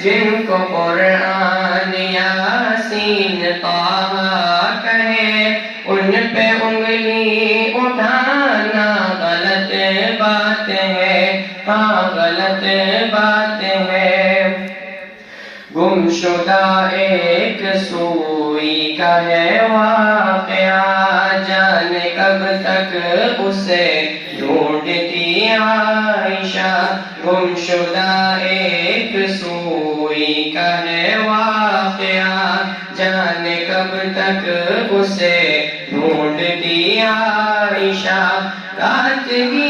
جن کو قرآن یاسین طہ کہے ان پہ انگلی اٹھانا غلط بات ہے، ہاں غلط بات ہے۔ گم شدہ ایک سوئی کا ہے واقعہ، جانے کب تک اسے ڈھونڈتی عائشہ۔ گم شدہ ایک سوئی کا ہے واقعہ، جانے کب تک اسے ڈھونڈتی عائشہ۔ رات کی